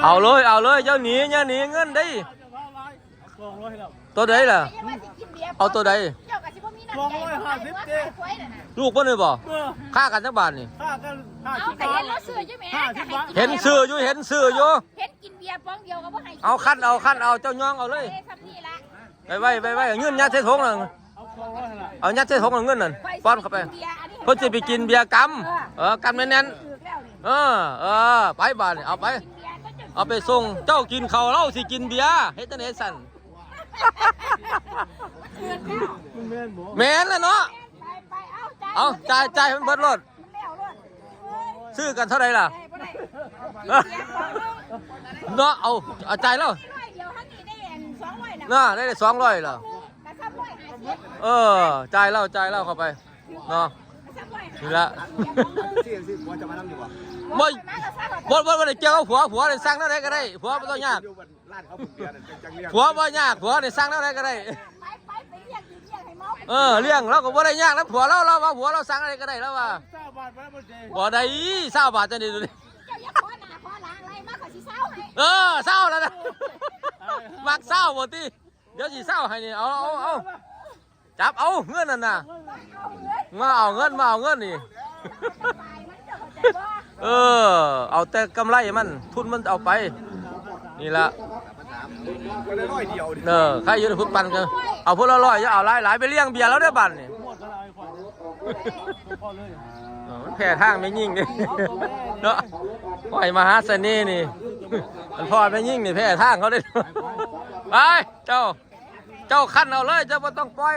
เอาเลยเจ้าหนีเงินได้ตัวใดล่ะเอาตัวใดลูกบ่เลยบ่ค่ากันจักบาทนี่เห็นซื้ออยู่เห็นกินเบียร์ป้องเดียวก็บ่ให้เอาคันเอาเจ้าย่องเอาเลยไว้เงินยัดใส่ถุงน่ะเอายัดใส่ถุงเงินนั่นป้อนเข้าไปเพิ่นสิไปกินเบียร์กำกำแน่นไปบาทเอาไปเอาไปส่งเจ้ากินข้าวเราสิกินเบียร์เฮ็ดจังได๋สั่นแม่นแล้วเนาะเอาจ่ายมันเบิดรถซื้อกันเท่าไหร่ล่ะเนาะเอาจ่ายแล้วน่ะได้200ล่ะจ่ายแล้วเข้าไปเนาะนี่ละบ่ได้เกี่ยวกับผัวได้สั่งเท่าไหร่ก็ได้ผัวบ่ต้องยากผัวบ่ยากผัวได้สั่งเท่าไหร่ก็ได้เลี้ยงเราก็บ่ได้ยากแล้วผัวเราว่าผัวเราสั่งอะไรก็ได้แล้วว่าบ่ได้20 บาทจังได๋ดูดิเศร้าแล้วนะมักเศร้าบ่ติเดี๋ยวสิเศร้าให้นี่เอาจับเอาเงินนั่นน่ะมาเอาเงินนี่เอาแต่กำไรมันทุนมันเอาไปนี่ละใครอยู่ในพุทธปันกันเอาพวกละ100จะเอาหลายไปเลี้ยงเบียร์แล้วได้บัตรนี่มันแผ่ทางไม่ยิ่งดิเนาะปล่อยมาหาเสน่ห์นี่มันพอไม่ยิ่งนี่แผ่ทางเขาได้ไปเจ้าขั้นเอาเลยเจ้าไม่ต้องปล่อย